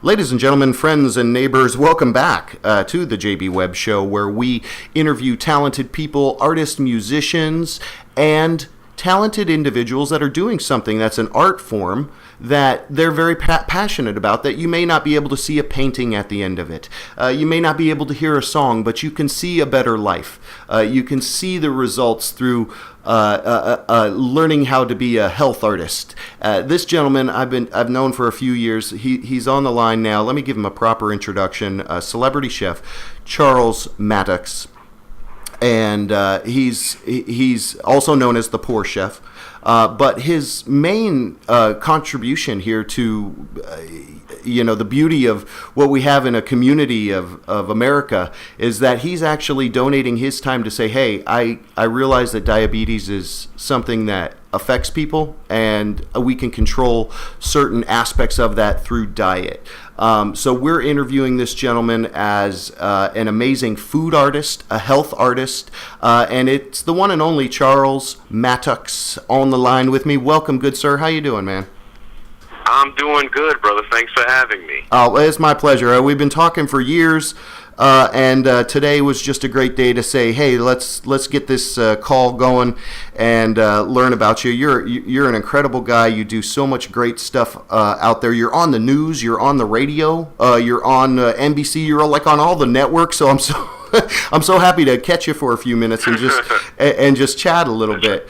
Ladies and gentlemen, friends and neighbors, welcome back to the JB Webb Show, where we interview talented people, artists, musicians, and talented individuals that are doing something that's an art form that they're very passionate about, that you may not be able to see a painting at the end of it. You may not be able to hear a song, but you can see a better life. You can see the results through learning how to be a health artist. This gentleman I've known for a few years. He's on the line now. Let me give him a proper introduction. Celebrity chef Charles Mattocks, and he's also known as the Poor Chef. But his main contribution here to the beauty of what we have in a community of America is that he's actually donating his time to say, hey, I realize that diabetes is something that affects people, and we can control certain aspects of that through diet. So we're interviewing this gentleman as an amazing food artist, a health artist, and it's the one and only Charles Mattocks on the line with me. Welcome, good sir. How you doing, man? I'm doing good, brother. Thanks for having me. Oh, it's my pleasure. We've been talking for years, and today was just a great day to say, hey, let's get this call going and learn about you. You're an incredible guy. You do so much great stuff out there. You're on the news. You're on the radio. You're on NBC. You're like on all the networks. So I'm so happy to catch you for a few minutes and just chat a little bit.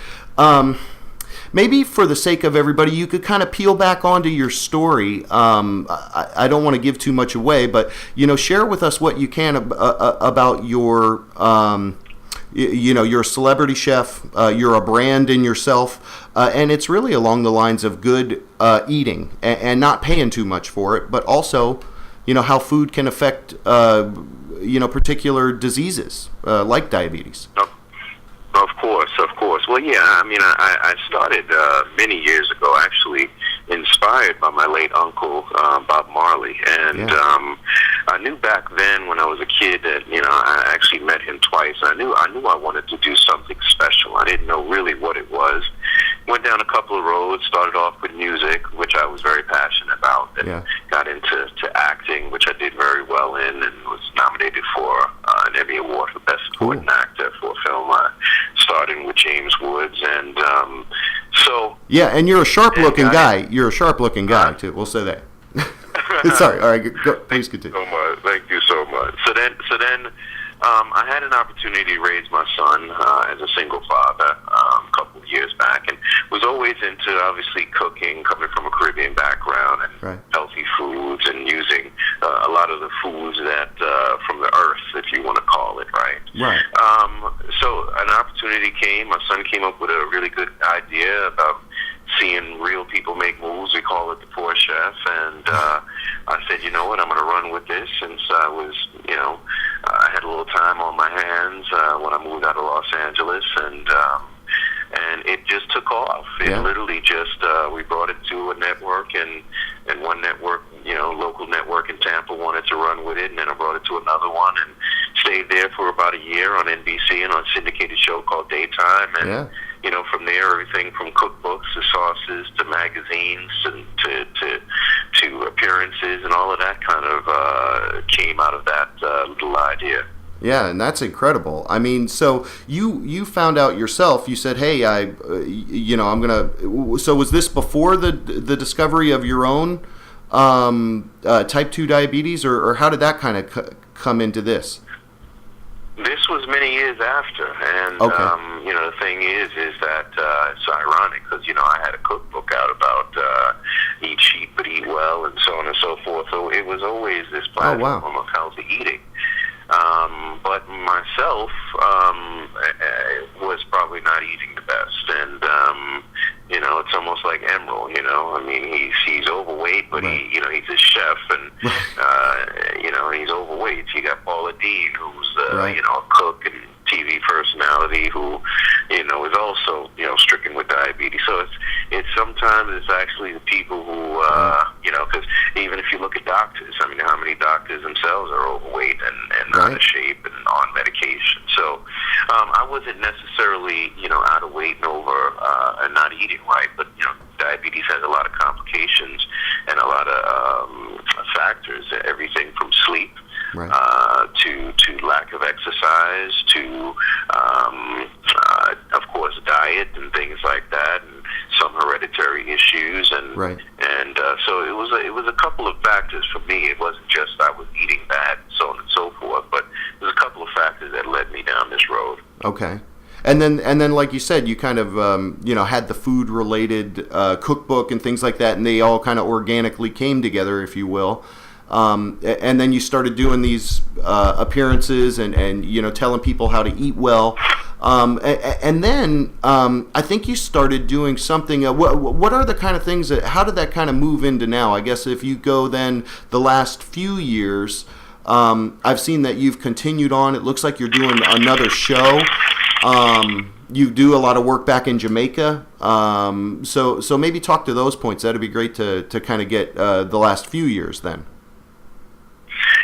Maybe for the sake of everybody, you could kind of peel back onto your story. I don't want to give too much away, but share with us what you can about your, you're a celebrity chef. You're a brand in yourself, and it's really along the lines of good eating and not paying too much for it, but also, how food can affect, particular diseases like diabetes. Of course. Well, yeah, I mean, I started many years ago, actually, inspired by my late uncle, Bob Marley. And I knew back then when I was a kid that, I actually met him twice. I knew I wanted to do something special. I didn't know really what it was. Went down a couple of roads, started off with music, which I was very passionate about, and got into acting, which I did very well in, and was nominated for an Emmy Award for Best Supporting Actor for a film I starred in with James Woods, and and you're a sharp-looking guy. You're a sharp-looking guy, too. We'll say that. Sorry. All right. Please continue. Thank you so much. So then, I had an opportunity to raise my son as a single father a couple of years back, and was always into, obviously, cooking, coming from a Caribbean background, and healthy foods, and using a lot of the foods that from the earth, if you want to call it, right? Right. So an opportunity came. My son came up with a really good idea about seeing real people make moves. We call it the Poor Chef, and I said, you know what, I'm going to run with this, since I was, I had a little time on my hands when I moved out of Los Angeles, and it just took off. It literally just, we brought it to a network, and one network, local network in Tampa wanted to run with it, and then I brought it to another one, and stayed there for about a year on NBC and on a syndicated show called Daytime, and from there, everything from cookbooks to sauces to magazines and to appearances and all of that kind of came out of that little idea. Yeah, and that's incredible. I mean, so you found out yourself. You said, "Hey, I'm gonna." So was this before the discovery of your own type 2 diabetes, or how did that kind of come into this? This was many years after, and the thing is that it's ironic because I had a cookbook out about eat cheap but eat well, and so on and so forth. So it was always this platform of healthy eating. But myself was probably not eating the best, and it's almost like Emerald. I mean, he's overweight, but he's a chef, and he's overweight. You got Paula Dean, who's a cook and TV personality who is also stricken with diabetes. So it's sometimes it's actually the people who because even if you look at doctors, I mean, how many doctors themselves are overweight and out of shape and on medication. So I wasn't necessarily out of weight and over and not eating right, but diabetes has a lot of complications and a lot of factors, everything from sleep, right. To lack of exercise, to of course diet and things like that, and some hereditary issues, and right. and so it was a couple of factors for me. It wasn't just I was eating bad, and so on and so forth, but there's a couple of factors that led me down this road. Okay. And then, like you said, you kind of, had the food-related cookbook and things like that, and they all kind of organically came together, if you will. And then you started doing these appearances and telling people how to eat well. And then I think you started doing something. What are the kind of things how did that kind of move into now? I guess if you go then the last few years, I've seen that you've continued on. It looks like you're doing another show. You do a lot of work back in Jamaica. So maybe talk to those points. That'd be great to kind of get the last few years then.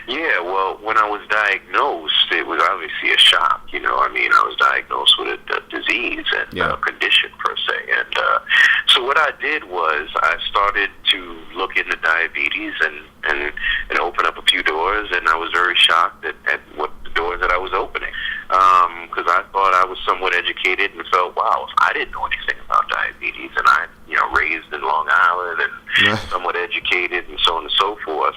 Yeah, well, when I was diagnosed, it was obviously a shock. I was diagnosed with a disease and a condition per se. And so what I did was I started to look into diabetes and open up a few doors, and I was very shocked at what the doors that I was opening. Because I thought I was somewhat educated and felt, wow, if I didn't know anything about diabetes, and I, raised in Long Island and somewhat educated and so on and so forth,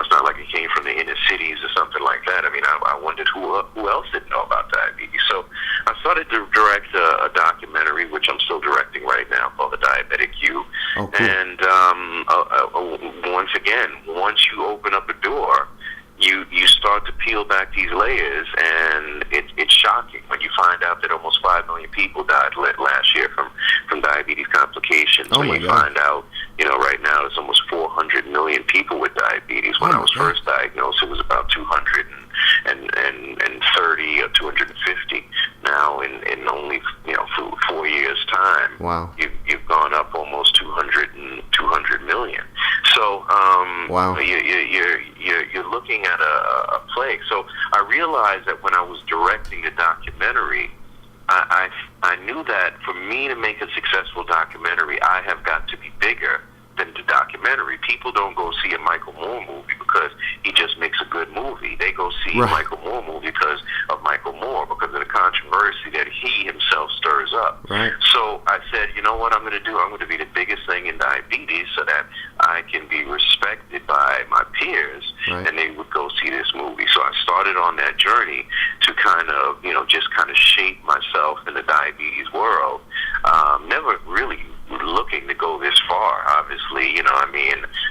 it's not like it came from the inner cities or something like that. I wondered who else didn't know about diabetes. So I started to direct a documentary, which I'm still directing right now, called The Diabetic You. Oh, cool. And once again, once you open up a door, you start to peel back these layers, and it's shocking when you find out that almost 5 million people died last year from diabetes complications. Oh, when my you God. find out, right now there's almost 400 million people with diabetes. When I was first diagnosed, it was about 230 or 250. Now, in only 4 years' time, wow, you've gone up almost 200 million. So, wow, you're looking at a plague. So I realized that when I was directing the documentary, I knew that for me to make a successful documentary, I have got to be bigger than the documentary. People don't go see a Michael Moore movie because he just makes a good movie. They go see a Michael Moore movie because of Michael Moore, because of the controversy that he himself stirs up. Right. So I said, you know what I'm going to do? I'm going to be the biggest thing in diabetes so that I can be respected by my peers, and they would go see this movie. So I started on that journey to kind of, just kind of shape myself in the diabetes world. Never really looking to go this far, obviously,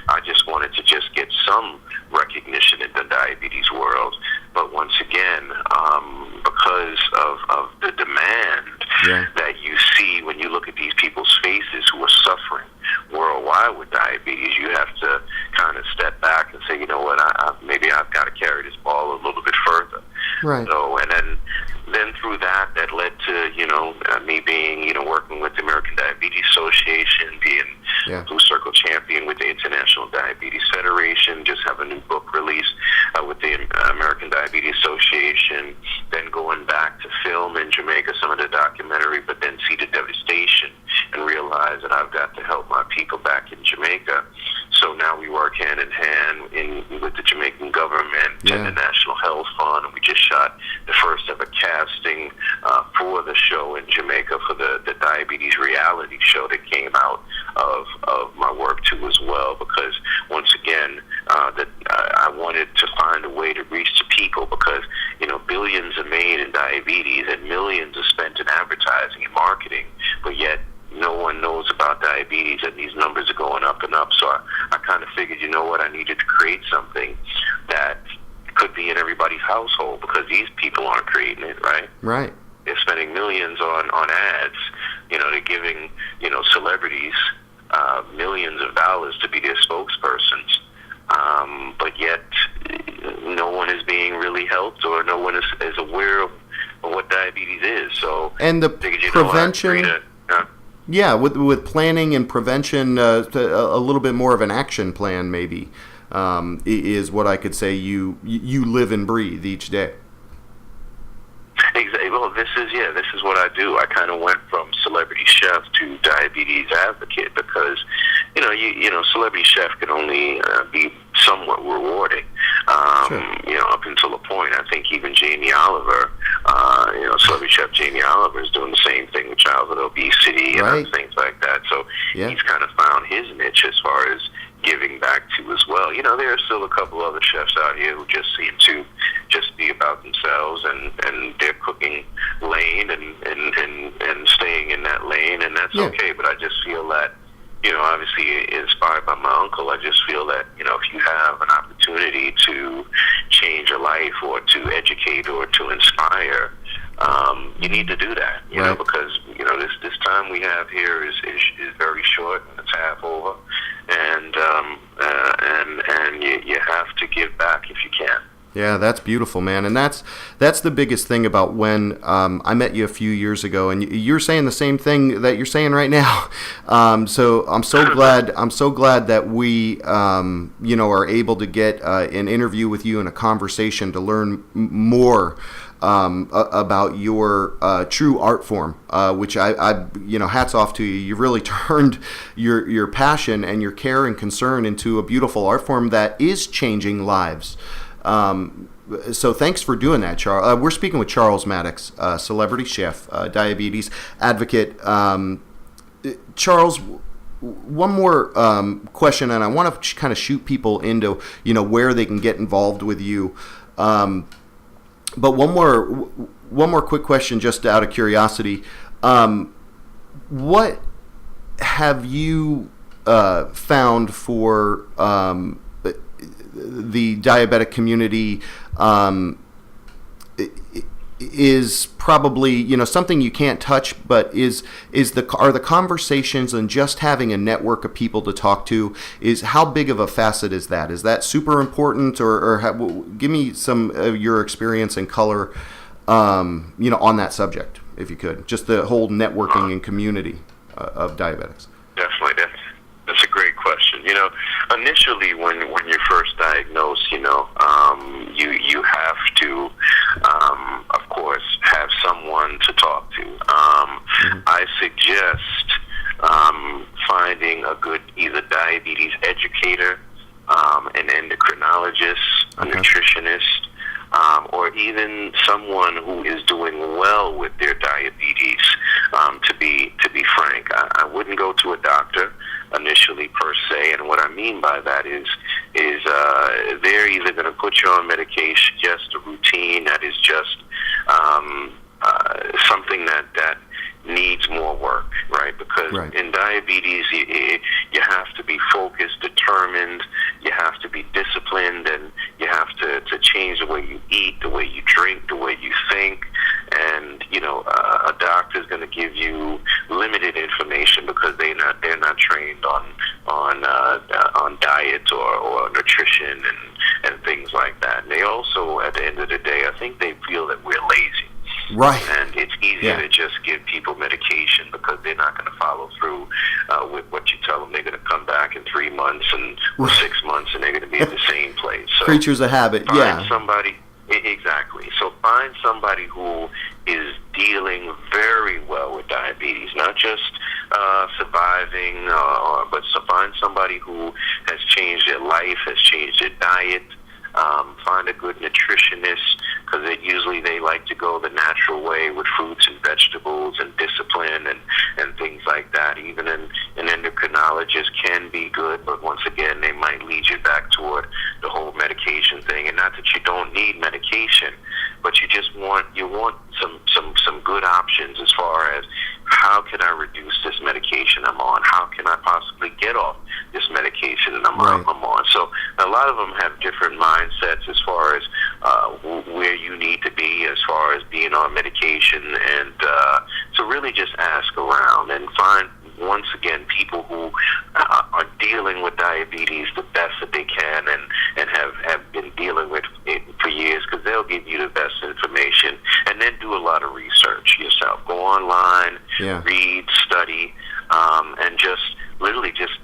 I just wanted to just get some recognition in the diabetes world. But once again, because of the demand that you see when you look at these people's faces who are suffering worldwide with diabetes, you have to kind of step back and say, you know what, maybe I've got to carry this ball a little bit further. Right. So, and then through that led to, me being, working with the American Diabetes Association, being Blue Circle champion with the International Diabetes Federation, just have a new book released with the American Diabetes Association, then going back to film in Jamaica, some of the documentary, but then see the devastation and realize that I've got to help my people back in Jamaica. So now we work hand in hand with the Jamaican government and the National Health Fund, and we just shot the first ever casting for the show in Jamaica for the diabetes reality show that came out of my work too as well, because once again I wanted to find a way to reach the people, because billions are made in diabetes and millions are spent in advertising and marketing, but yet no one knows about diabetes, and these numbers are going up and up. So I kind of figured, you know what, I needed to create something that could be in everybody's household, because these people aren't creating it, right? Right. They're spending millions on ads. They're giving, celebrities millions of dollars to be their spokespersons. But yet no one is being really helped, or no one is aware of what diabetes is. So, and the prevention... Yeah, with planning and prevention, a little bit more of an action plan maybe is what I could say you live and breathe each day. Exactly. Well, this is what I do. I kind of went from celebrity chef to diabetes advocate, because celebrity chef can only be somewhat rewarding. Sure. Up until a point, I think even Jamie Oliver, celebrity chef Jamie Oliver is doing the same thing with childhood obesity and other things like that. So he's kind of found his niche as far as giving back to as well. There are still a couple other chefs out here who just seem to just be about themselves and their cooking lane and staying in that lane, and that's okay. But I just feel that, obviously inspired by my uncle, I just feel that, if you have an opportunity to change a life or to educate or to inspire, you need to do that, because, this time we have here is very short, and it's half over, and you have to give back if you can. Yeah, that's beautiful, man, and that's the biggest thing about when I met you a few years ago, and you're saying the same thing that you're saying right now. So I'm so glad that we are able to get an interview with you and a conversation to learn more about your true art form, which I hats off to you. You've really turned your passion and your care and concern into a beautiful art form that is changing lives. So thanks for doing that, Charles. We're speaking with Charles Mattocks, celebrity chef, diabetes advocate. Charles, one more question, and I want to kind of shoot people into where they can get involved with you. But one more quick question, just out of curiosity. What have you found for the diabetic community is probably something you can't touch, but are the conversations and just having a network of people to talk to, is how big of a facet is that? Is that super important, or give me some of your experience and color, on that subject, if you could, just the whole networking and community of diabetics. Definitely, that's a great question. Initially when you're first diagnosed, you have to, of course, have someone to talk to. I suggest finding a good either diabetes educator, an endocrinologist, a nutritionist, or even someone who is doing well with their diabetes. To be frank, I wouldn't go to a doctor initially per se, and what I mean by that is they're either going to put you on medication, just a routine that is just something that needs more work, right? Because in diabetes, you have to be focused, determined, you have to be disciplined, and you have to change the way you eat, the way you drink, the way you think. And a doctor is going to give you limited information because they're not trained on diet or nutrition and things like that. And they also, at the end of the day, I think they feel that we're lazy. Right. And it's easier to just give people medication because they're not going to follow through with what you tell them. They're going to come back in 3 months and 6 months, and they're going to be in the same place. So creatures of habit. Find somebody. Exactly. So find somebody who is dealing very well with diabetes, not just surviving, but find somebody who has changed their life, has changed their diet. Find a good nutritionist, because usually they like to go the natural way with fruits and vegetables and discipline and things like that. Even an endocrinologist can be good, but once again, they might lead you back toward the whole medication thing. And not that you don't need medication, but you just want some good options as far as how can I reduce this medication I'm on? How can I possibly get off this medication that I'm on? So a lot of them have different mindsets as far as where you need to be as far as being on medication, and so really just ask around and find, once again, people who are dealing with diabetes the best that they can and have been dealing with it for years, because they'll give you the best information. And then do a lot of research yourself. Go online, read, study, and just literally just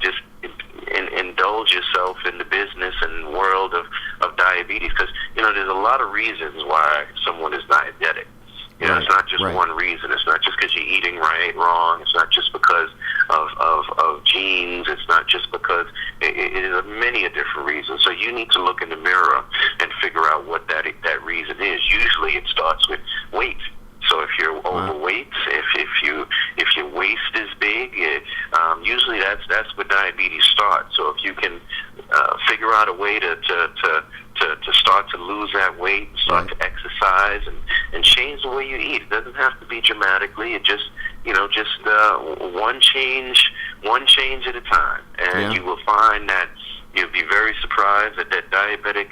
indulge yourself in the business and world of diabetes, because there's a lot of reasons why someone is diabetic. It's not just one reason. It's not just because you're eating right, wrong. It's not just because of genes. It's not just because it is many a different reasons. So you need to look in the mirror and figure out what that reason is. Usually it starts with weight. So if you're overweight, if your waist is big, usually that's where diabetes starts. So if you can figure out a way to start to lose that weight, start to exercise, and change the way you eat. It doesn't have to be dramatically. It just one change at a time, and you will find that you'll be very surprised that diabetic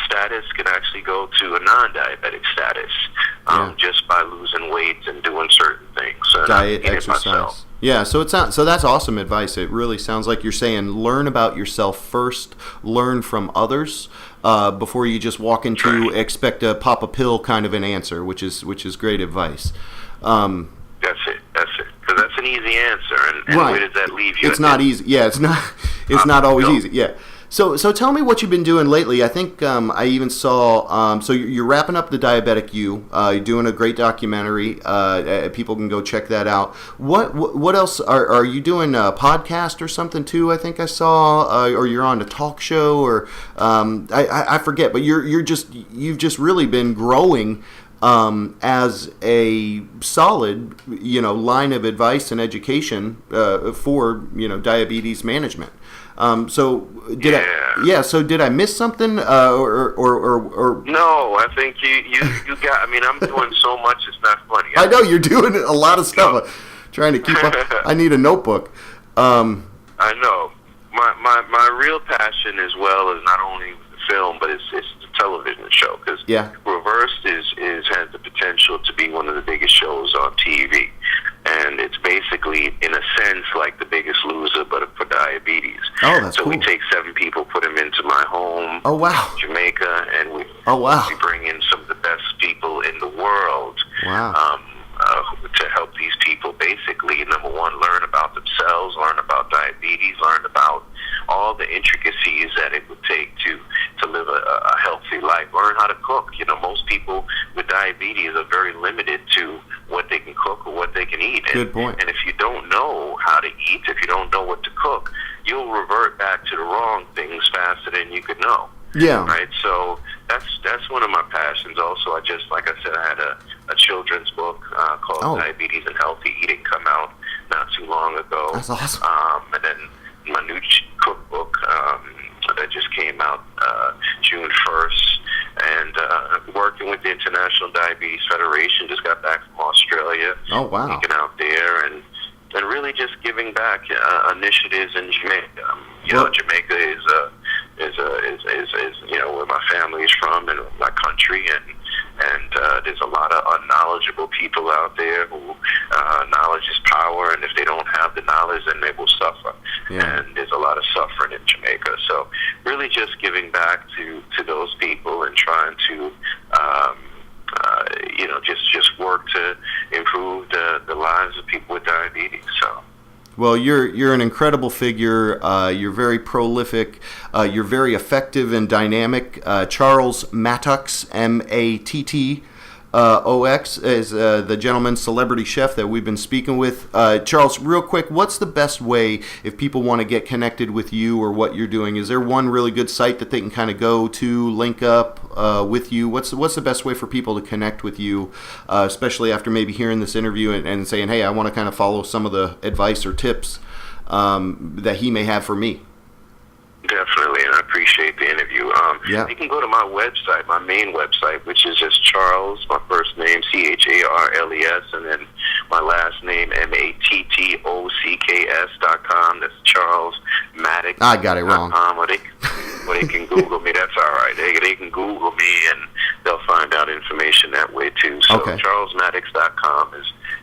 status can actually go to a non-diabetic status just by losing weight and doing certain things. Diet, exercise. Yeah, so that's awesome advice. It really sounds like you're saying learn about yourself first, learn from others before you just walk into expect a pop a pill kind of an answer, which is great advice. That's it. Because that's an easy answer, and where does that leave you? It's not easy. Yeah, it's not always easy. Yeah. So tell me what you've been doing lately. I think I even saw. So you're wrapping up the Diabetic You. You're doing a great documentary. People can go check that out. What else are you doing? A podcast or something too? I think I saw. Or you're on a talk show, or I forget. But you've just really been growing as a solid line of advice and education for diabetes management. So did I miss something or No, I think you got. I mean, I'm doing so much it's not funny. I know you're doing a lot of stuff. Trying to keep up. I need a notebook. I know. My real passion as well is not only the film, but it's the television show, because Reversed has the potential to be one of the biggest shows on TV. And it's basically, in a sense, like The Biggest Loser, but for diabetes. Oh, that's cool. So we take 7 people, put them into my home, Jamaica, and we bring in some of the best people in the world to help these people basically, number one, learn about themselves, learn about diabetes, learn about all the intricacies that it would take to live a healthy life, learn how to cook. Most people with diabetes are very limited to what they can cook or what they can eat. Good point. And if you don't know how to eat, if you don't know what to cook, you'll revert back to the wrong things faster than you could know. Yeah. Right? So that's one of my passions. Also, like I said, I had a children's book called Diabetes and Healthy Eating come out not too long ago. That's awesome. And then my new cookbook that just came out June 1st, and working with the International Diabetes Federation. Just got back from Australia. Oh, wow. Speaking out there and really just giving back initiatives in Jamaica. Jamaica is where my family is from and my country, and there's a lot of unknowledgeable people out there who knowledge is power, and if they don't have the knowledge, then they will suffer. And there's a lot of suffering in Jamaica. So really just giving back to those people and trying to just work to improve the lives of people with diabetes. So. Well, you're an incredible figure. You're very prolific. You're very effective and dynamic. Charles Mattocks, Mattocks, is the gentleman celebrity chef that we've been speaking with. Charles, real quick, what's the best way if people want to get connected with you or what you're doing? Is there one really good site that they can kind of go to, link up with you? What's the best way for people to connect with you, especially after maybe hearing this interview and saying, hey, I want to kind of follow some of the advice or tips that he may have for me? Definitely, and I appreciate the interview. You can go to my website, my main website, which is just Charles, my first name, CHARLES, and then my last name, MATTOCKS.com. That's Charles Mattocks. I got it wrong. Or they can Google me. That's all right. They can Google me, and they'll find out information that way, too. So CharlesMattocks.com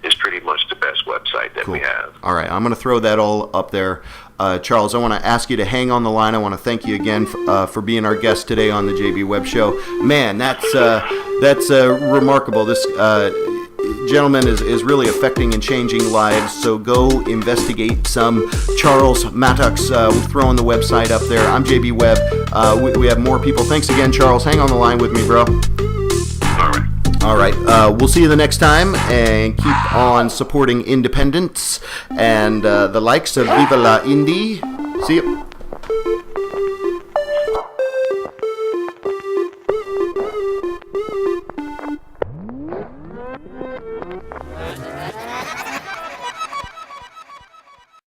is pretty much the best website that we have. All right. I'm going to throw that all up there. Charles, I want to ask you to hang on the line. I want to thank you again for being our guest today on the JB Webb Show. Man, that's remarkable. This gentleman is really affecting and changing lives. So go investigate some Charles Mattocks. We're throwing the website up there. I'm JB Webb. We have more people. Thanks again, Charles. Hang on the line with me, bro. All right. All right. We'll see you the next time, and keep on supporting independence and the likes of Viva la Indie. See you.